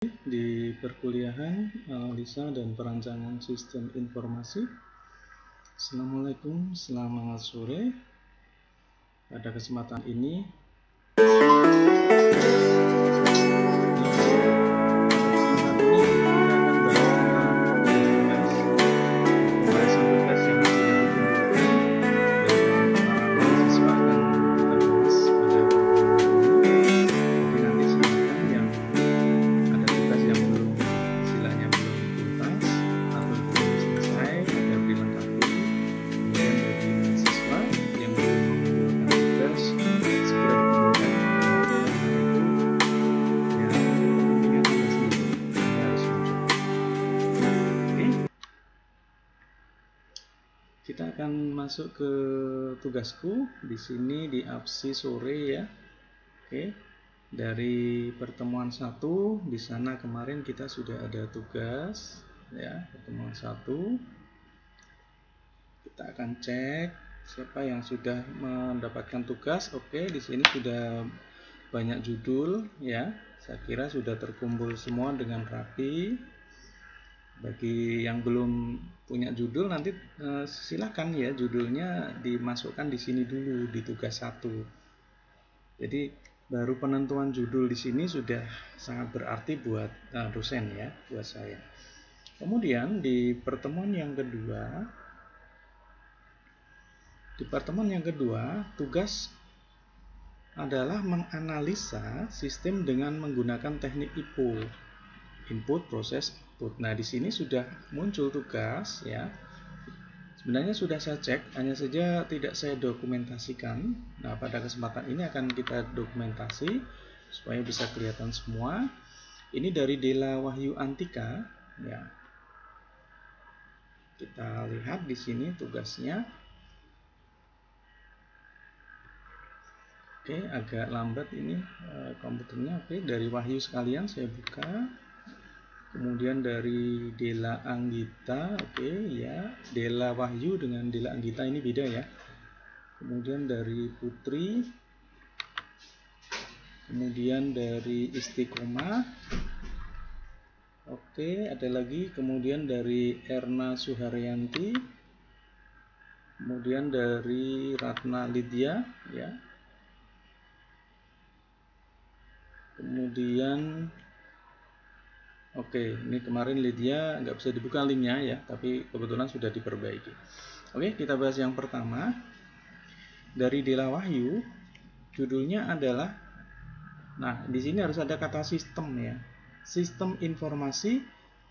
Di perkuliahan analisa dan perancangan sistem informasi. Assalamualaikum, selamat sore. Pada kesempatan ini kita akan masuk ke tugasku di sini di absi sore ya. Oke. Dari pertemuan 1 di sana kemarin kita sudah ada tugas ya, pertemuan 1. Kita akan cek siapa yang sudah mendapatkan tugas. Oke, di sini sudah banyak judul ya. Saya kira sudah terkumpul semua dengan rapi. Bagi yang belum punya judul nanti silakan ya judulnya dimasukkan di sini dulu di tugas 1. Jadi baru penentuan judul di sini sudah sangat berarti buat dosen ya, buat saya. Kemudian di pertemuan yang kedua, tugas adalah menganalisa sistem dengan menggunakan teknik IPO, input, proses, output. Nah, di sini sudah muncul tugas ya. Sebenarnya sudah saya cek, hanya saja tidak saya dokumentasikan. Nah, pada kesempatan ini akan kita dokumentasi supaya bisa kelihatan semua. Ini dari Dela Wahyu Antika ya. Kita lihat di sini tugasnya. Oke, agak lambat ini komputernya. Oke, dari Wahyu sekalian saya buka. Kemudian dari Dela Anggita, oke ya, Dela Wahyu dengan Dela Anggita ini beda ya. Kemudian dari Putri, kemudian dari Istiqomah, oke ada lagi, kemudian dari Erna Suharyanti, kemudian dari Ratna Lydia ya, kemudian oke, ini kemarin Lydia nggak bisa dibuka linknya ya, tapi kebetulan sudah diperbaiki. Oke, kita bahas yang pertama. Dari Dela Wahyu, judulnya adalah, nah di sini harus ada kata sistem ya. Sistem informasi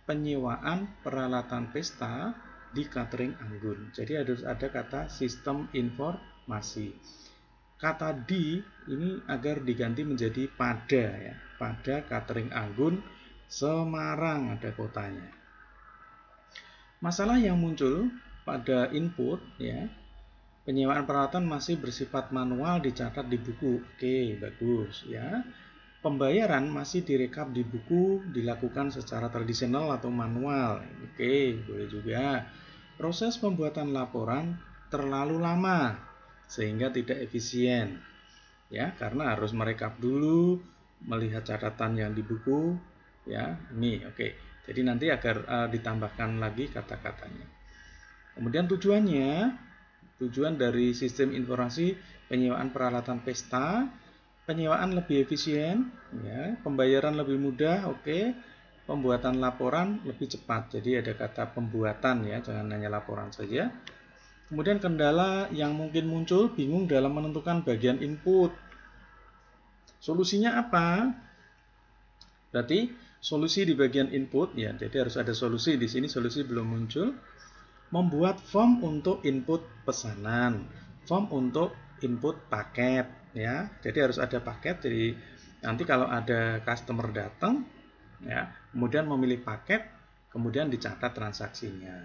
penyewaan peralatan pesta di catering Anggun. Jadi harus ada kata sistem informasi. Kata di ini agar diganti menjadi pada ya. Pada catering Anggun Semarang ada kotanya. Masalah yang muncul pada input ya, penyewaan peralatan masih bersifat manual dicatat di buku. Oke, bagus ya. Pembayaran masih direkap di buku, dilakukan secara tradisional atau manual. Oke, boleh juga. Proses pembuatan laporan terlalu lama sehingga tidak efisien. Ya, karena harus merekap dulu, melihat catatan yang di buku. Ya, ini oke. Jadi nanti agar ditambahkan lagi kata-katanya. Kemudian tujuan dari sistem informasi penyewaan peralatan pesta, penyewaan lebih efisien, ya, pembayaran lebih mudah, oke, pembuatan laporan lebih cepat. Jadi ada kata pembuatan ya, jangan hanya laporan saja. Kemudian kendala yang mungkin muncul, bingung dalam menentukan bagian input. Solusinya apa? Berarti solusi di bagian input ya, jadi harus ada solusi di sini. Solusi belum muncul. Membuat form untuk input pesanan, form untuk input paket ya. Jadi harus ada paket. Jadi nanti kalau ada customer datang ya, kemudian memilih paket, kemudian dicatat transaksinya.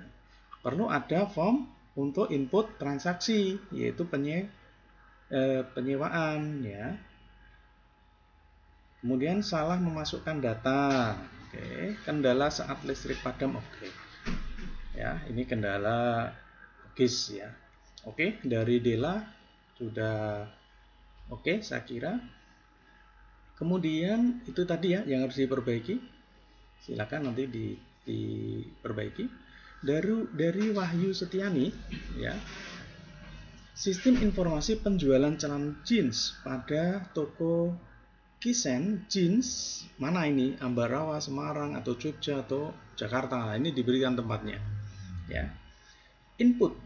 Perlu ada form untuk input transaksi, yaitu penyewaan ya. Kemudian salah memasukkan data. Oke, kendala saat listrik padam. Oke. Ya, ini kendala logis ya. Oke, dari Dela sudah oke, saya kira. Kemudian itu tadi ya yang harus diperbaiki. Silakan nanti diperbaiki. Dari Wahyu Setiani, ya. Sistem informasi penjualan celana jeans pada toko Kisen jeans mana ini, Ambarawa, Semarang, atau Jogja, atau Jakarta. Nah, ini diberikan tempatnya, ya. Input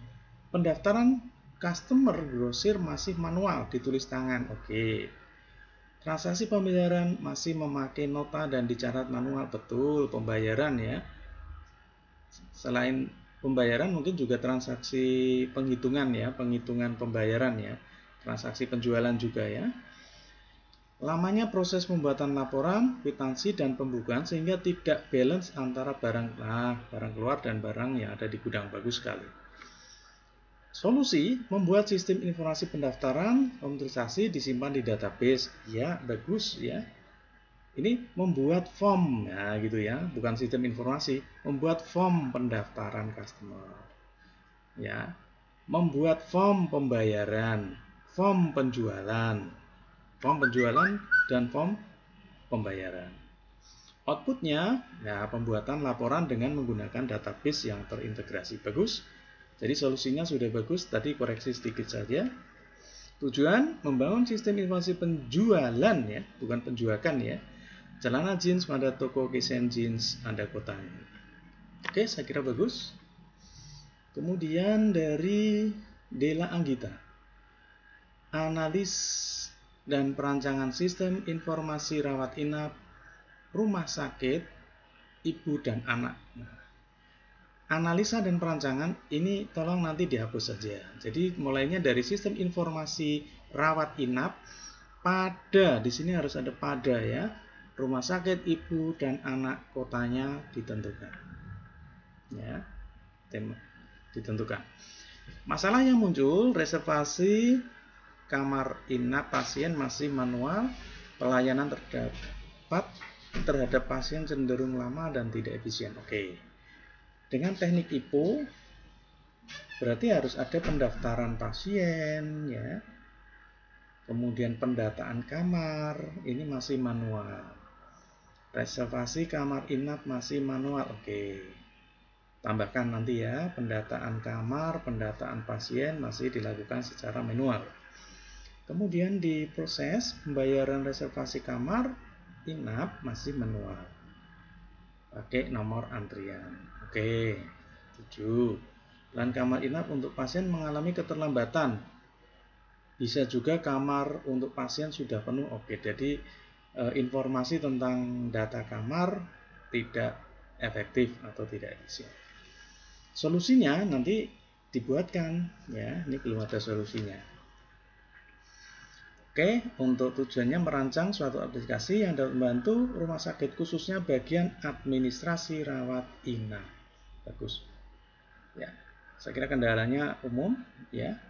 pendaftaran customer grosir masih manual, ditulis tangan. Oke. Transaksi pembayaran masih memakai nota dan dicatat manual. Betul, pembayaran ya. Selain pembayaran mungkin juga transaksi penghitungan ya, penghitungan pembayaran ya. Transaksi penjualan juga ya. Lamanya proses pembuatan laporan, kwitansi, dan pembukuan sehingga tidak balance antara barang keluar dan barang yang ada di gudang. Bagus sekali. Solusi, membuat sistem informasi pendaftaran, komputerisasi disimpan di database. Ya, bagus ya. Ini membuat form, ya gitu ya, bukan sistem informasi, membuat form pendaftaran customer. Ya. Membuat form pembayaran, form penjualan dan form pembayaran. Outputnya, ya pembuatan laporan dengan menggunakan database yang terintegrasi. Bagus. Jadi solusinya sudah bagus, tadi koreksi sedikit saja. Tujuan membangun sistem informasi penjualan ya, bukan penjuakan ya. Celana jeans pada toko Kisen jeans Anda kotanya. Oke, saya kira bagus. Kemudian dari Dela Anggita. Analis dan perancangan sistem informasi rawat inap rumah sakit ibu dan anak. Analisa dan perancangan ini tolong nanti dihapus saja. Jadi mulainya dari sistem informasi rawat inap pada, di sini harus ada pada ya. Rumah sakit ibu dan anak kotanya ditentukan. Ya. Ditentukan. Masalah yang muncul, reservasi kamar inap pasien masih manual, pelayanan terhadap pasien cenderung lama dan tidak efisien. Oke. Dengan teknik IPO berarti harus ada pendaftaran pasien ya. Kemudian pendataan kamar, ini masih manual. Reservasi kamar inap masih manual. Oke. Tambahkan nanti ya, pendataan kamar, pendataan pasien masih dilakukan secara manual. Kemudian di proses pembayaran reservasi kamar inap masih manual. Pakai nomor antrian. Oke, 7. Plan kamar inap untuk pasien mengalami keterlambatan. Bisa juga kamar untuk pasien sudah penuh. Oke, jadi informasi tentang data kamar tidak efektif atau tidak efisien. Solusinya nanti dibuatkan ya, ini belum ada solusinya. Oke, untuk tujuannya merancang suatu aplikasi yang dapat membantu rumah sakit khususnya bagian administrasi rawat inap. Bagus. Ya, saya kira kendalanya umum ya.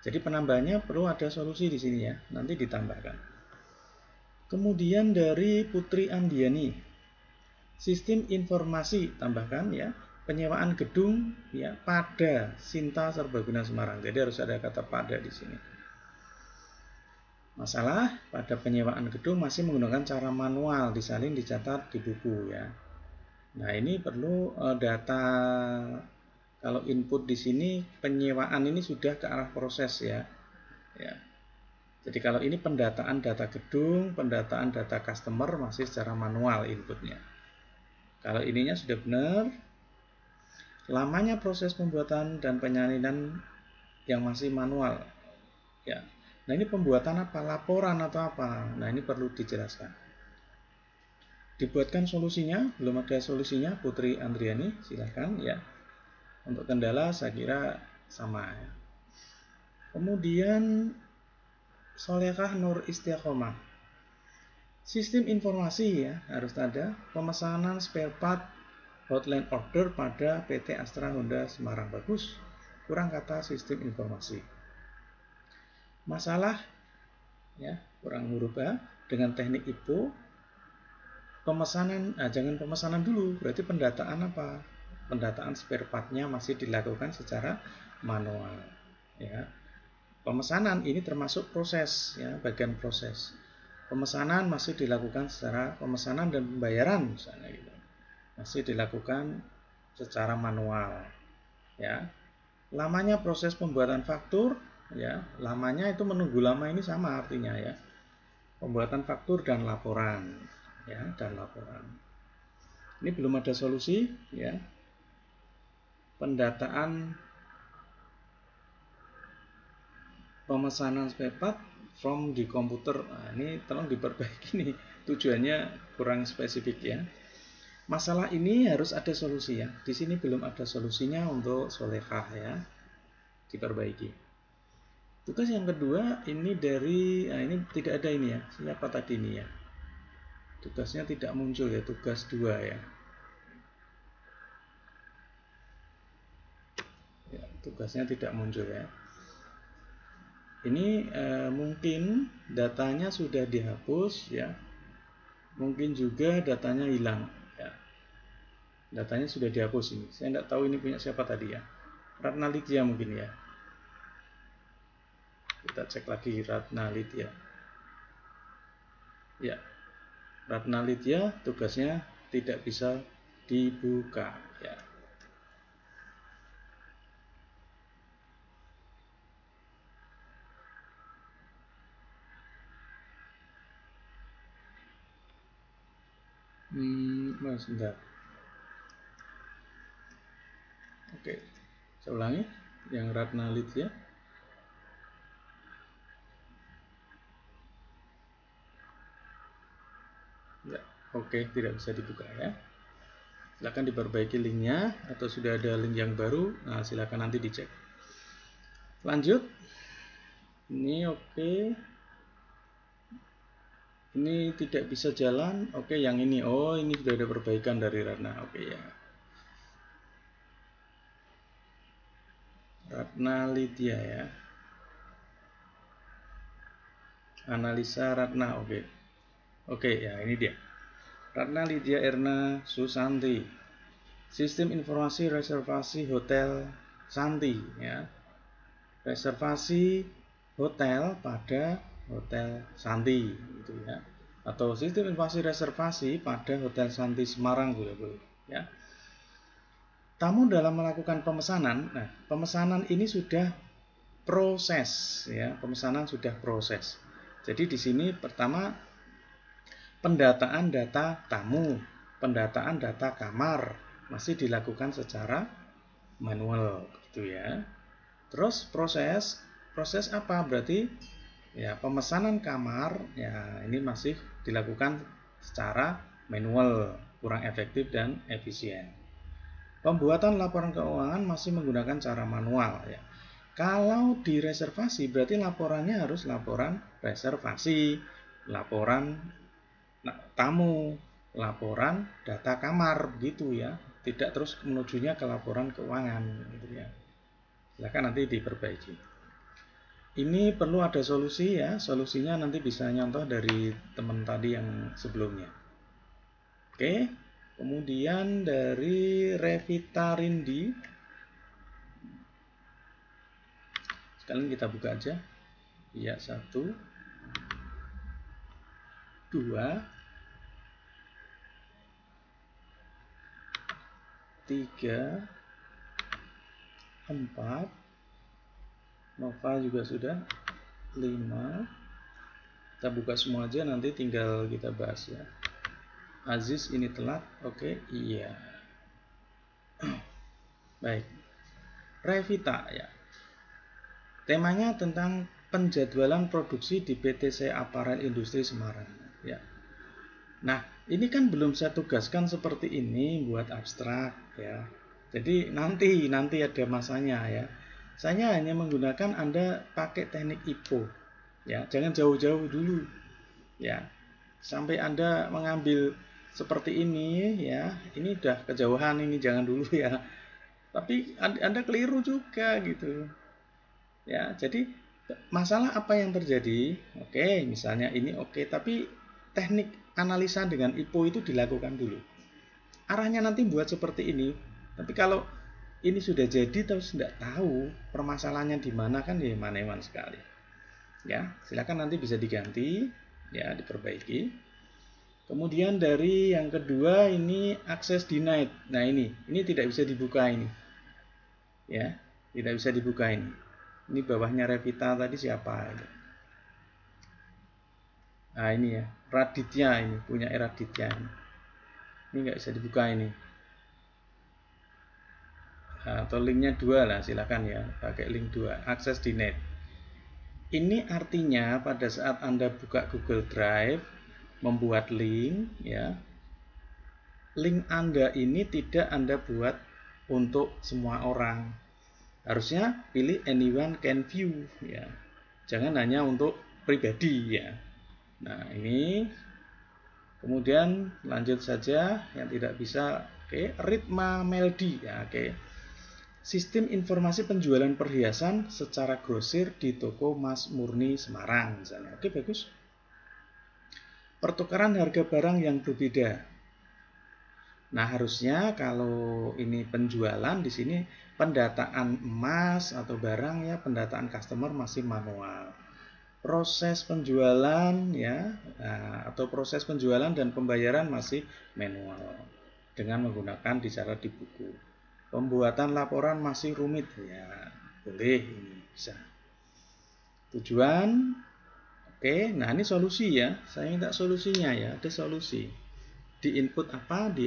Jadi penambahannya perlu ada solusi di sini ya, nanti ditambahkan. Kemudian dari Putri Andiani, sistem informasi tambahkan ya, penyewaan gedung ya pada Sinta Serbaguna Semarang. Jadi harus ada kata pada di sini. Masalah pada penyewaan gedung masih menggunakan cara manual, disalin, dicatat di buku ya. Nah ini perlu data. Kalau input di sini penyewaan ini sudah ke arah proses ya. Ya. Jadi kalau ini pendataan data gedung, pendataan data customer masih secara manual inputnya. Kalau ininya sudah benar, lamanya proses pembuatan dan penyalinan yang masih manual. Ya. Nah ini pembuatan apa? Laporan atau apa? Nah ini perlu dijelaskan. Dibuatkan solusinya, belum ada solusinya, Putri Andriani, silahkan ya. Untuk kendala saya kira sama ya. Kemudian Solehah Nur Istiqomah. Sistem informasi ya harus ada, pemesanan spare part hotline order pada PT Astra Honda Semarang. Bagus. Kurang kata sistem informasi. Masalah ya, kurang huruf A dengan teknik IPO. Pemesanan, jangan pemesanan dulu, berarti pendataan apa? Pendataan spare part-nya masih dilakukan secara manual ya. Pemesanan ini termasuk proses ya, bagian proses. Pemesanan masih dilakukan secara pemesanan dan pembayaran misalnya gitu. masih dilakukan secara manual, ya. Lamanya proses pembuatan faktur, ya, lamanya itu menunggu lama ini sama artinya, ya. Pembuatan faktur dan laporan, ya, dan laporan. Ini belum ada solusi, ya. Pendataan pemesanan spare part from di komputer. Nah, ini tolong diperbaiki nih, tujuannya kurang spesifik, ya. Masalah ini harus ada solusi, ya. Di sini belum ada solusinya untuk Solehah, ya. Diperbaiki. Tugas yang kedua ini dari, nah ini tidak ada ini, ya. Siapa tadi ini, ya? Tugasnya tidak muncul, ya. Tugas 2, ya. Ya, tugasnya tidak muncul, ya. Ini mungkin datanya sudah dihapus, ya. Mungkin juga datanya hilang, ya. Datanya sudah dihapus ini. Saya tidak tahu ini punya siapa tadi, ya. Ratna Lidya mungkin, ya. Kita cek lagi Ratna Lidya. Ya, Ratna Lidya tugasnya tidak bisa dibuka, ya. Mas, sebentar. Oke, saya ulangi. Yang Ratna Lidya. Ya, oke, tidak bisa dibuka, ya. Silakan diperbaiki linknya, atau sudah ada link yang baru. Nah, silakan nanti dicek. Lanjut. Ini oke. Ini tidak bisa jalan. Oke, yang ini. Oh, ini sudah ada perbaikan dari Ratna. Oke, ya. Ratna Lidya, ya. Analisa Ratna. Oke. Oke, ya, ini dia. Ratna Lidya Erna Susanti. Sistem informasi reservasi hotel Santi, ya. Reservasi hotel pada Hotel Santi, gitu, ya. Atau sistem informasi reservasi pada Hotel Santi Semarang, ya. Tamu dalam melakukan pemesanan, nah, pemesanan ini sudah proses, ya. Pemesanan sudah proses. Jadi di sini pertama pendataan data tamu, pendataan data kamar masih dilakukan secara manual, gitu, ya. Terus proses apa? Berarti ya pemesanan kamar, ya ini masih dilakukan secara manual, kurang efektif dan efisien. Pembuatan laporan keuangan masih menggunakan cara manual, ya. Kalau di reservasi berarti laporannya harus laporan reservasi, laporan tamu, laporan data kamar, begitu, ya. Tidak terus menujunya ke laporan keuangan, gitu, ya. Silakan nanti diperbaiki. Ini perlu ada solusi, ya. Solusinya nanti bisa nyontoh dari teman tadi yang sebelumnya. Oke. Kemudian dari Revita Rindi. Sekalian kita buka aja. Ya, 1, 2, 3, 4. Nova juga sudah 5. Kita buka semua aja, nanti tinggal kita bahas, ya. Aziz ini telat. Oke, iya. Baik. Revita, ya. Temanya tentang penjadwalan produksi di PTC Apparel Industri Semarang, ya. Nah, ini kan belum saya tugaskan seperti ini buat abstrak, ya. Jadi nanti ada masanya, ya. Saya hanya menggunakan Anda pakai teknik IPO, ya. Jangan jauh-jauh dulu, ya. Sampai Anda mengambil seperti ini, ya. Ini udah kejauhan, ini jangan dulu, ya. Tapi Anda keliru juga, gitu, ya. Jadi masalah apa yang terjadi? Oke, misalnya ini oke, tapi teknik analisa dengan IPO itu dilakukan dulu. Arahnya nanti buat seperti ini. Tapi kalau ini sudah jadi terus tidak tahu permasalahannya di mana, kan ya mana-mana sekali. Ya, silakan nanti bisa diganti, ya, diperbaiki. Kemudian dari yang kedua ini access denied. Nah ini tidak bisa dibuka ini. Ya, tidak bisa dibuka ini. Ini bawahnya Revita tadi siapa? Nah ini ya, Raditya ini, punya Raditya ini. Ini nggak bisa dibuka ini. Atau linknya 2 lah, silakan ya, pakai link 2, access denied. Ini artinya pada saat Anda buka Google Drive, membuat link, ya, link Anda ini tidak Anda buat untuk semua orang. Harusnya pilih anyone can view, ya. Jangan hanya untuk pribadi, ya. Nah, ini kemudian lanjut saja yang tidak bisa. Oke, Ritma Meldi, ya, oke. Sistem informasi penjualan perhiasan secara grosir di toko Mas Murni Semarang misalnya. Oke, bagus. Pertukaran harga barang yang berbeda. Nah, harusnya kalau ini penjualan di sini pendataan emas atau barang ya, pendataan customer masih manual. Proses penjualan ya, atau proses penjualan dan pembayaran masih manual dengan menggunakan dicatat di buku. Pembuatan laporan masih rumit ya, boleh ini bisa. Tujuan, oke. Nah ini solusi ya, saya minta solusinya ya, ada solusi. Di input apa, di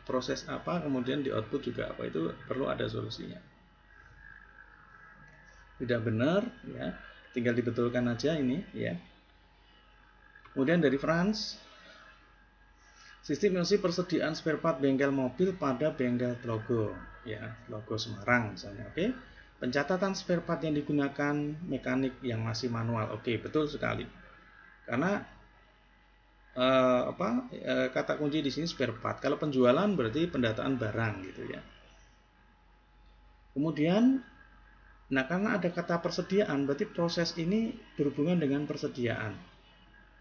proses apa, kemudian di output juga apa, itu perlu ada solusinya. Tidak benar ya, tinggal dibetulkan aja ini ya. Kemudian dari Frans, sistem informasi persediaan spare part bengkel mobil pada bengkel logo, ya, logo Semarang misalnya, oke. Pencatatan spare part yang digunakan mekanik yang masih manual, oke, betul sekali. Karena kata kunci di sini spare part. Kalau penjualan berarti pendataan barang gitu ya. Kemudian, nah karena ada kata persediaan, berarti proses ini berhubungan dengan persediaan.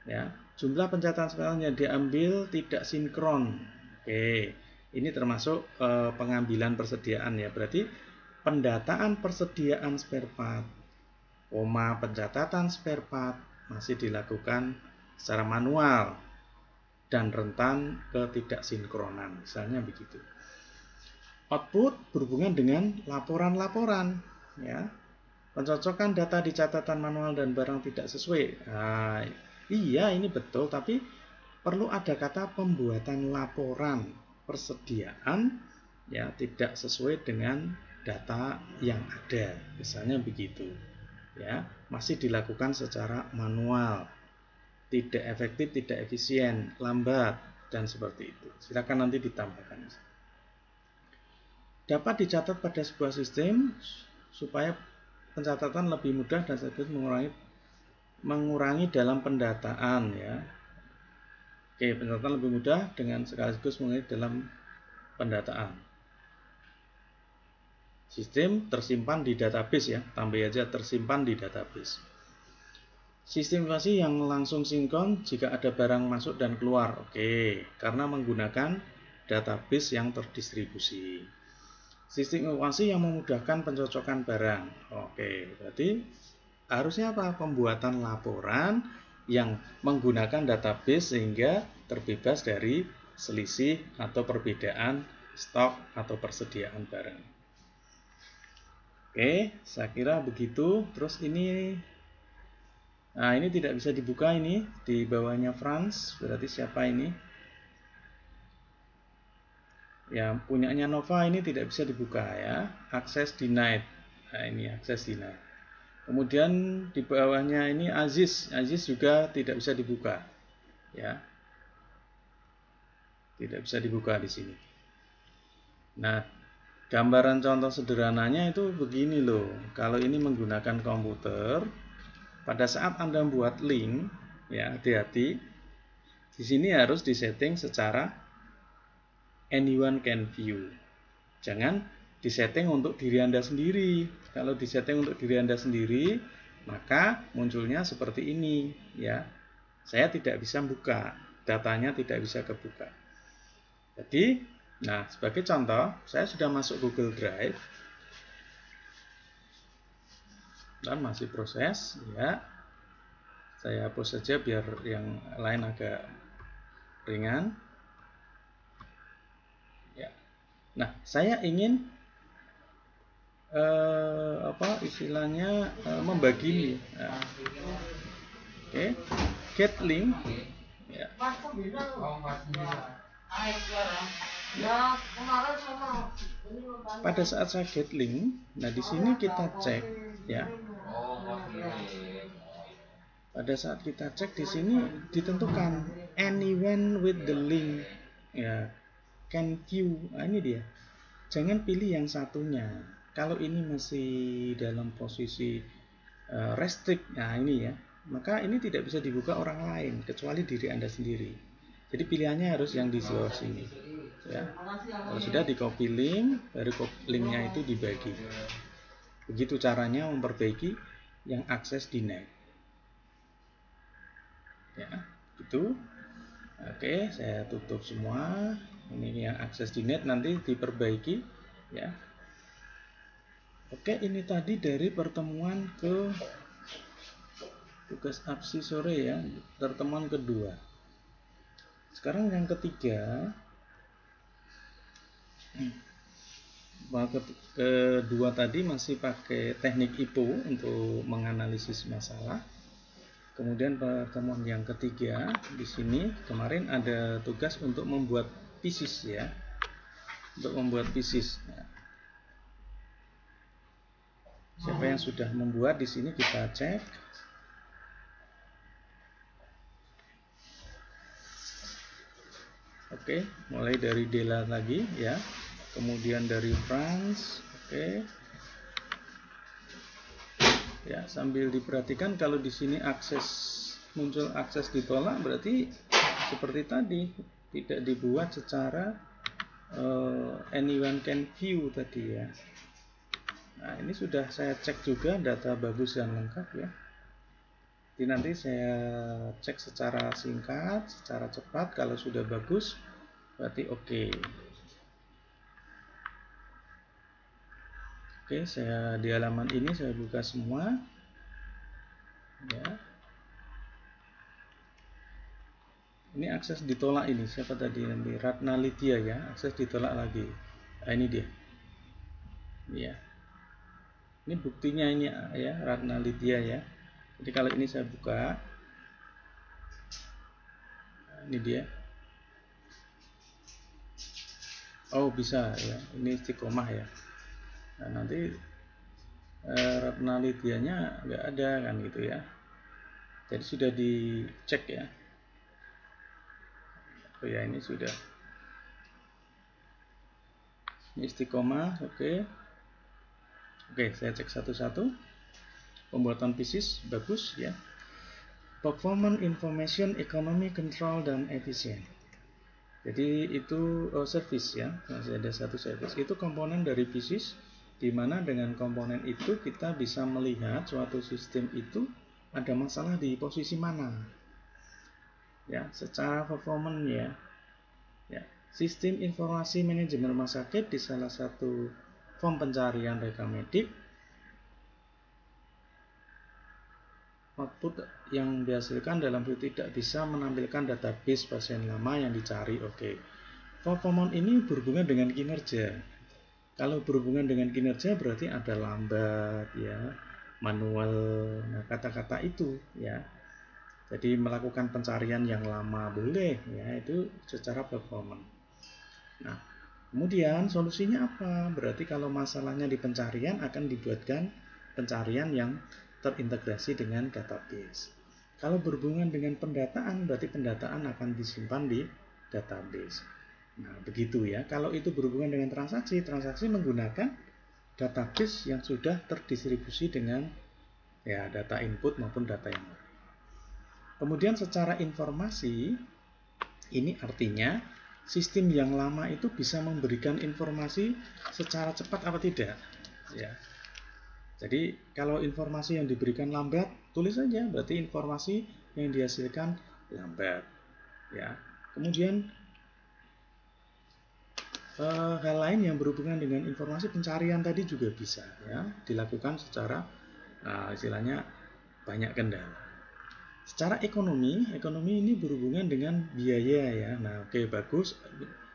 Ya, jumlah pencatatan spare yang diambil tidak sinkron. Oke, ini termasuk pengambilan persediaan ya. Berarti pendataan persediaan spare part, pencatatan spare part masih dilakukan secara manual dan rentan ketidaksinkronan, misalnya begitu. Output berhubungan dengan laporan-laporan, ya. Pencocokan data di catatan manual dan barang tidak sesuai. Nah, iya ini betul, tapi perlu ada kata pembuatan laporan persediaan ya tidak sesuai dengan data yang ada, misalnya begitu. Ya, masih dilakukan secara manual, tidak efektif, tidak efisien, lambat dan seperti itu. Silakan nanti ditambahkan. Dapat dicatat pada sebuah sistem supaya pencatatan lebih mudah dan sekaligus mengurangi dalam pendataan ya. Oke, pencatatan lebih mudah dengan sekaligus mengurangi dalam pendataan. Sistem tersimpan di database ya, tambah aja tersimpan di database. Sistem informasi yang langsung sinkron jika ada barang masuk dan keluar. Oke, karena menggunakan database yang terdistribusi. Sistem informasi yang memudahkan pencocokan barang. Oke, berarti harusnya apa? Pembuatan laporan yang menggunakan database sehingga terbebas dari selisih atau perbedaan stok atau persediaan barang. Oke, saya kira begitu. Terus ini, nah ini tidak bisa dibuka ini di bawahnya Frans. Berarti siapa ini? Ya, punyanya Nova ini tidak bisa dibuka ya. Access denied. Nah, ini access denied. Kemudian di bawahnya ini Aziz juga tidak bisa dibuka. Ya. Tidak bisa dibuka di sini. Nah, gambaran contoh sederhananya itu begini loh. Kalau ini menggunakan komputer, pada saat Anda membuat link, ya hati-hati. Di sini harus disetting secara anyone can view. Jangan disetting untuk diri Anda sendiri. Kalau disetting untuk diri Anda sendiri, maka munculnya seperti ini ya. Saya tidak bisa buka, datanya tidak bisa kebuka. Jadi, nah sebagai contoh, saya sudah masuk Google Drive dan masih proses ya. Saya hapus saja biar yang lain agak ringan. Ya. Nah, saya ingin membagi. Nah, oke, get link. Ya. Pada saat saya get link, nah di sini kita cek, ya. Pada saat kita cek di sini ditentukan anyone with the link, ya, can view. Nah, ini dia. Jangan pilih yang satunya. Kalau ini masih dalam posisi restrict, nah ini ya, maka ini tidak bisa dibuka orang lain kecuali diri Anda sendiri. Jadi pilihannya harus yang di bawah sini. Ya. Kalau sudah di copy link, baru linknya itu dibagi. Begitu caranya memperbaiki yang akses denied. Ya, itu. Oke, saya tutup semua. Ini yang akses denied nanti diperbaiki, ya. Oke, ini tadi dari pertemuan ke tugas absi sore ya, pertemuan kedua. Sekarang yang ketiga. Kedua tadi masih pakai teknik IPO untuk menganalisis masalah. Kemudian pertemuan yang ketiga di sini kemarin ada tugas untuk membuat pieces ya, untuk membuat pieces. Nah, siapa yang sudah membuat di sini kita cek. Oke, mulai dari Dela lagi ya, kemudian dari France. Oke. Ya, sambil diperhatikan kalau di sini muncul akses ditolak, berarti seperti tadi tidak dibuat secara anyone can view tadi ya. Nah, ini sudah saya cek juga data bagus dan lengkap ya. Jadi nanti saya cek secara singkat, secara cepat. Kalau sudah bagus berarti oke. Oke, saya di halaman ini saya buka semua. Ya. Ini akses ditolak ini. Siapa tadi nanti? Ratna Lydia ya. Akses ditolak lagi. Nah, ini dia. Ya. Ini buktinya ini ya, Ratna Lydia ya. Jadi kalau ini saya buka. Nah, ini dia. Oh, bisa ya. Ini istiqomah ya. Nah, nanti Ratna Lydianya nggak ada kan gitu ya. Jadi sudah dicek ya. Oh ya, ini sudah. Ini istiqomah, oke. Oke, saya cek satu-satu. Pembuatan pieces bagus ya. Performance Information Economy Control dan Efisien. Jadi itu service ya, masih ada satu service. Itu komponen dari pieces, di mana dengan komponen itu kita bisa melihat suatu sistem itu ada masalah di posisi mana. Ya, secara performance ya. Ya, sistem informasi manajemen rumah sakit di salah satu form pencarian rekam medik. Output yang dihasilkan dalam itu tidak bisa menampilkan database pasien lama yang dicari. Oke. Performance ini berhubungan dengan kinerja. Kalau berhubungan dengan kinerja berarti ada lambat ya, manual. Nah, kata-kata itu ya. Jadi melakukan pencarian yang lama boleh ya, itu secara performance. Nah, kemudian solusinya apa? Berarti kalau masalahnya di pencarian akan dibuatkan pencarian yang terintegrasi dengan database. Kalau berhubungan dengan pendataan, berarti pendataan akan disimpan di database. Nah, begitu ya. Kalau itu berhubungan dengan transaksi, transaksi menggunakan database yang sudah terdistribusi dengan ya data input maupun data yang lain. Kemudian secara informasi, ini artinya sistem yang lama itu bisa memberikan informasi secara cepat apa tidak? Ya. Jadi kalau informasi yang diberikan lambat, tulis saja berarti informasi yang dihasilkan lambat. Ya. Kemudian hal lain yang berhubungan dengan informasi pencarian tadi juga bisa ya dilakukan secara istilahnya banyak kendala. Secara ekonomi ini berhubungan dengan biaya ya. Nah, oke, bagus.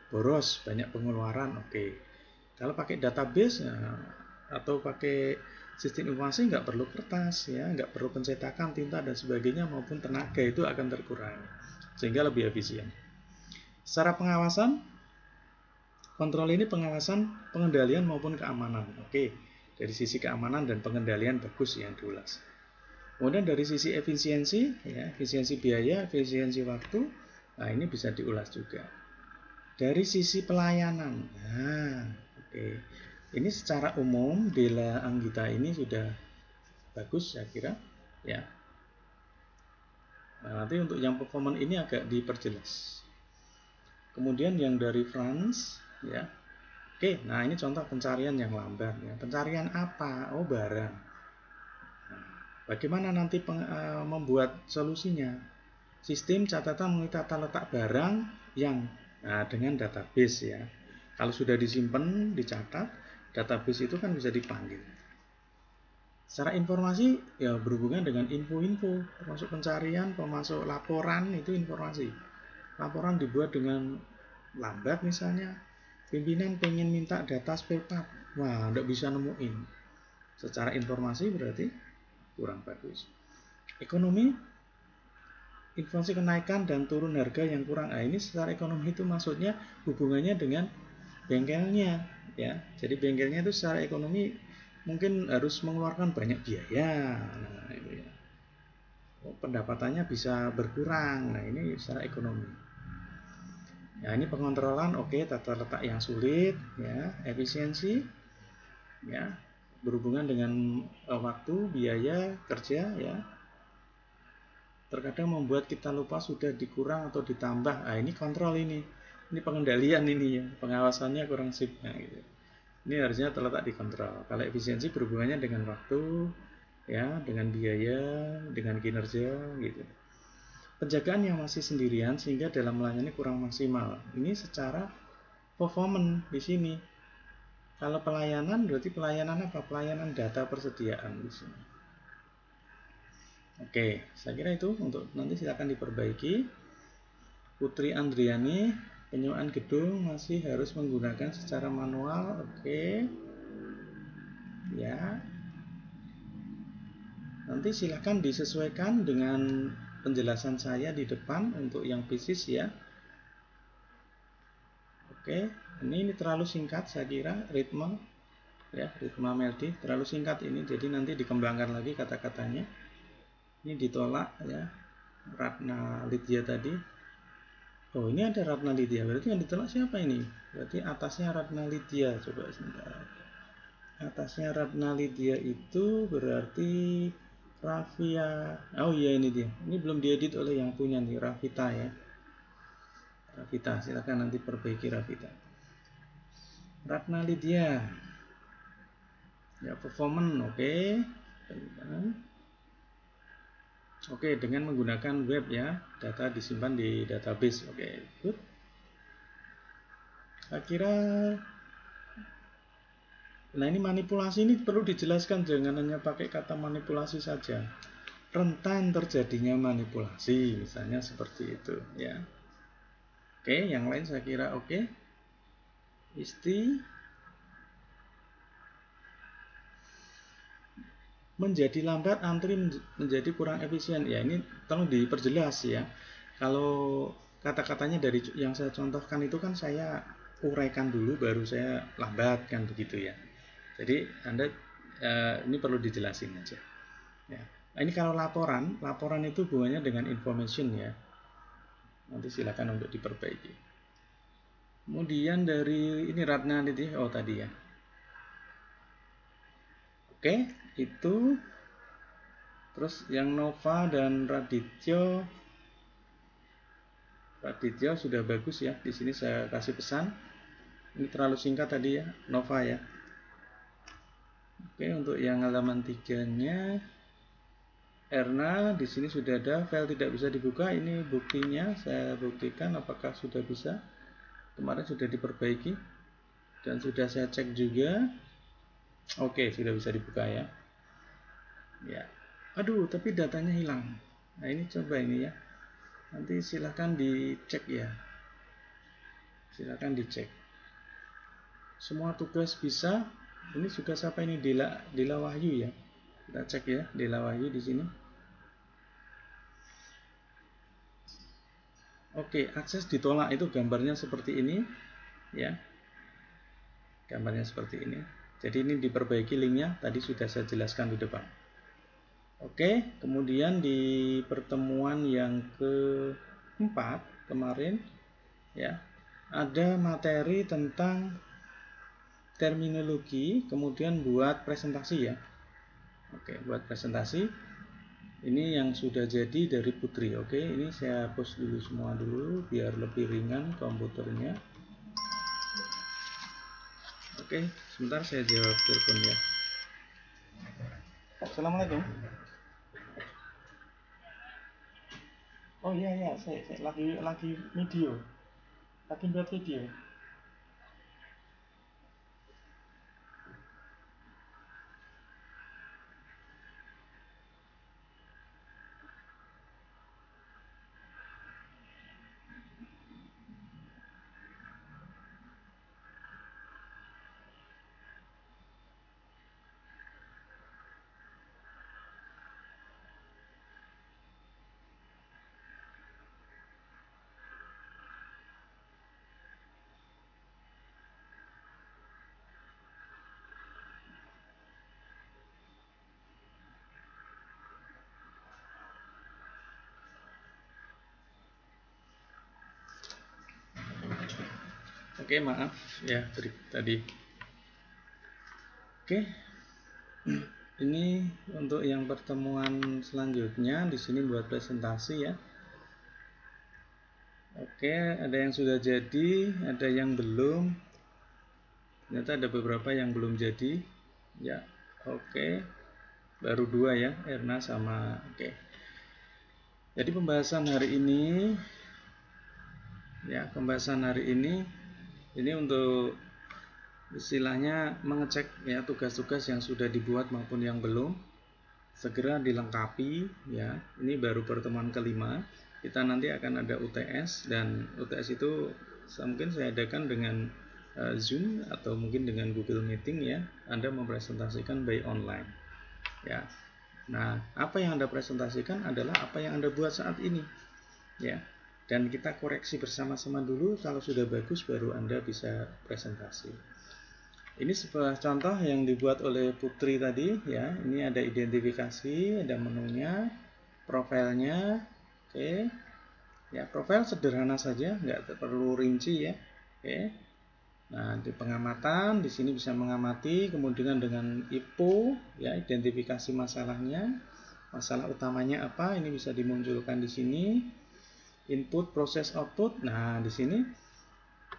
Boros, banyak pengeluaran, oke. Kalau pakai database atau pakai sistem informasi nggak perlu kertas ya, nggak perlu pencetakan tinta dan sebagainya maupun tenaga itu akan terkurangi sehingga lebih efisien. Secara pengawasan, kontrol ini pengawasan pengendalian maupun keamanan. Oke, dari sisi keamanan dan pengendalian bagus yang diulas. Kemudian dari sisi efisiensi, ya, efisiensi biaya, efisiensi waktu, nah ini bisa diulas juga. Dari sisi pelayanan, nah, oke, ini secara umum Della Anggita ini sudah bagus saya kira, ya. Nah, nanti untuk yang performance ini agak diperjelas. Kemudian yang dari France, ya. Oke, nah ini contoh pencarian yang lambat. Ya. Pencarian apa? Oh, barang. Nah, bagaimana nanti membuat solusinya? Sistem catatan mengenai tata letak barang yang dengan database ya. Kalau sudah disimpan, dicatat, database itu kan bisa dipanggil. Secara informasi ya berhubungan dengan info-info, termasuk pencarian, termasuk laporan itu informasi. Laporan dibuat dengan lambat misalnya, pimpinan pengen minta data spare part, wah tidak bisa nemuin. Secara informasi berarti kurang bagus. Ekonomi, informasi kenaikan dan turun harga yang kurang. Nah, ini secara ekonomi itu maksudnya hubungannya dengan bengkelnya ya. Jadi bengkelnya itu secara ekonomi mungkin harus mengeluarkan banyak biaya. Nah, itu ya. Pendapatannya bisa berkurang. Nah, ini secara ekonomi. Ya, ini pengontrolan oke, tata letak yang sulit ya, efisiensi ya, berhubungan dengan waktu, biaya, kerja ya. Terkadang membuat kita lupa sudah dikurang atau ditambah. Nah, ini kontrol ini. Ini pengendalian ini ya, pengawasannya kurang sip. Nah, gitu. Ini harusnya terletak di kontrol. Kalau efisiensi berhubungannya dengan waktu, ya, dengan biaya, dengan kinerja, gitu. Penjagaan yang masih sendirian sehingga dalam melayani kurang maksimal. Ini secara performance di sini. Kalau pelayanan berarti pelayanan apa? Pelayanan data persediaan di sini. Oke, saya kira itu untuk nanti silakan diperbaiki. Putri Andriani, penyewaan gedung masih harus menggunakan secara manual. Oke. Ya. Nanti silakan disesuaikan dengan penjelasan saya di depan untuk yang bisnis ya. Oke, ini terlalu singkat saya kira ritme ya, ritme Meldi terlalu singkat ini, jadi nanti dikembangkan lagi kata-katanya. Ini ditolak ya, Ratna Lidya tadi. Oh, ini ada Ratna Lidya, berarti yang ditolak siapa ini? Berarti atasnya Ratna Lidya, coba sebentar. Atasnya Ratna Lidya itu berarti Rafia. Oh iya, ini dia. Ini belum diedit oleh yang punya nih, Rafita ya. Rafita, silakan nanti perbaiki Rafita. Ratna Lidya. Ya, performance oke. Oke, dengan menggunakan web ya, data disimpan di database. Oke, good. Saya kira, nah ini manipulasi ini perlu dijelaskan, jangan hanya pakai kata manipulasi saja. Rentan terjadinya manipulasi, misalnya seperti itu ya. Oke, yang lain saya kira oke. Menjadi lambat, antri menjadi kurang efisien. Ya, ini tolong diperjelas ya. Kalau kata-katanya dari yang saya contohkan itu kan saya uraikan dulu baru saya lambat kan begitu ya. Jadi Anda ini perlu dijelasin aja. Ya. Nah, ini kalau laporan itu hubungannya dengan information ya. Nanti silakan untuk diperbaiki. Kemudian dari ini Ratna Niti, oh tadi ya. Oke, itu. Terus yang Nova dan Radityo sudah bagus ya. Di sini saya kasih pesan. Ini terlalu singkat tadi ya, Nova ya. Oke, untuk yang halaman 3-nya Erna di sini sudah ada, file tidak bisa dibuka. Ini buktinya, saya buktikan apakah sudah bisa. Kemarin sudah diperbaiki dan sudah saya cek juga. Oke, sudah bisa dibuka ya. Ya. Aduh, tapi datanya hilang. Nah ini coba ini ya, nanti silahkan dicek ya, silahkan dicek. Semua tugas bisa. Ini juga siapa ini, Dela Wahyu ya. Kita cek ya, Dela Wahyu di sini. Oke, akses ditolak itu gambarnya seperti ini ya. Gambarnya seperti ini. Jadi ini diperbaiki linknya, tadi sudah saya jelaskan di depan. Oke, kemudian di pertemuan yang keempat kemarin ya, ada materi tentang terminologi, kemudian buat presentasi ya. Oke, buat presentasi. Ini yang sudah jadi dari Putri. Oke, ini saya hapus dulu semua dulu biar lebih ringan komputernya. Oke, sebentar saya jawab telepon ya. Assalamualaikum. Oh iya, saya lagi video, lagi buat video. Oke, maaf ya tadi. Oke, ini untuk yang pertemuan selanjutnya di sini buat presentasi ya. Oke, ada yang sudah jadi, ada yang belum. Ternyata ada beberapa yang belum jadi. Ya, oke. Baru 2 ya, Erna sama oke. Jadi pembahasan hari ini ya, ini untuk istilahnya mengecek ya tugas-tugas yang sudah dibuat maupun yang belum, segera dilengkapi ya. Ini baru pertemuan kelima. Kita nanti akan ada UTS, dan UTS itu mungkin saya adakan dengan Zoom atau mungkin dengan Google Meeting ya. Anda mempresentasikan by online ya. Nah, apa yang Anda presentasikan adalah apa yang Anda buat saat ini ya. Dan kita koreksi bersama-sama dulu, kalau sudah bagus baru Anda bisa presentasi. Ini sebuah contoh yang dibuat oleh Putri tadi ya. Ini ada identifikasi, ada menunya, profilnya. Oke. Ya, profil sederhana saja, nggak perlu rinci ya. Oke. Nah, di pengamatan di sini bisa mengamati, kemudian dengan IPO ya, identifikasi masalahnya, masalah utamanya apa, ini bisa dimunculkan di sini. Input, proses, output. Nah, di sini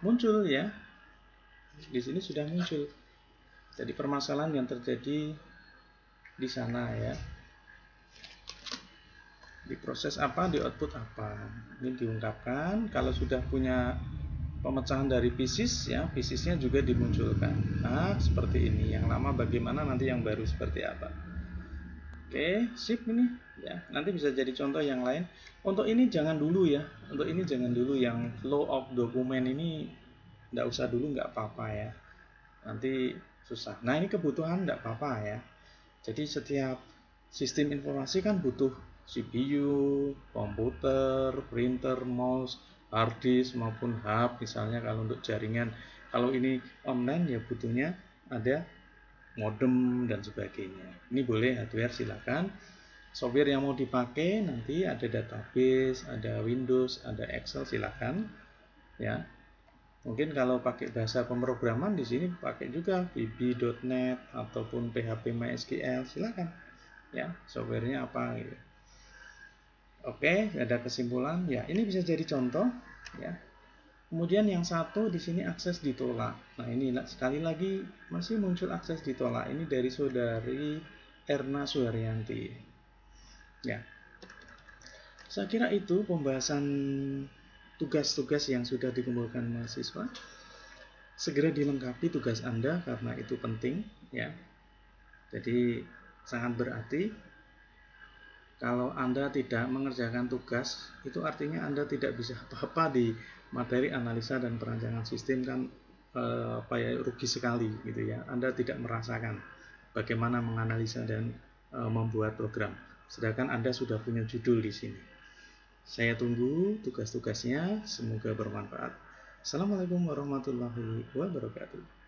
muncul ya. Di sini sudah muncul. Jadi permasalahan yang terjadi di sana ya. Di proses apa, di output apa. Ini diungkapkan. Kalau sudah punya pemecahan dari pieces ya, piecesnya juga dimunculkan. Nah, seperti ini. Yang lama bagaimana, nanti yang baru seperti apa. Oke, sip ini ya. Nanti bisa jadi contoh yang lain. Untuk ini jangan dulu ya. Untuk ini jangan dulu, yang flow of document ini enggak usah dulu, enggak apa-apa ya. Nanti susah. Nah, ini kebutuhan enggak apa-apa ya. Jadi setiap sistem informasi kan butuh CPU, komputer, printer, mouse, hard disk maupun hub misalnya kalau untuk jaringan. Kalau ini online ya butuhnya ada modem dan sebagainya. Ini boleh hardware, silakan. Software yang mau dipakai nanti ada database, ada Windows, ada Excel, silakan ya. Mungkin kalau pakai bahasa pemrograman di sini pakai juga VB.NET ataupun PHP MySQL, silakan ya. Softwarenya apa gitu. Oke, ada kesimpulan ya. Ini bisa jadi contoh ya. Kemudian yang satu di sini akses ditolak. Nah, ini sekali lagi masih muncul akses ditolak. Ini dari saudari Erna Suharyanti. Ya. Saya kira itu pembahasan tugas-tugas yang sudah dikumpulkan mahasiswa. Segera dilengkapi tugas Anda karena itu penting ya. Jadi sangat berarti. Kalau Anda tidak mengerjakan tugas, itu artinya Anda tidak bisa apa-apa di materi analisa dan perancangan sistem, kan rugi sekali gitu ya. Anda tidak merasakan bagaimana menganalisa dan membuat program. Sedangkan Anda sudah punya judul di sini. Saya tunggu tugas-tugasnya, semoga bermanfaat. Assalamualaikum warahmatullahi wabarakatuh.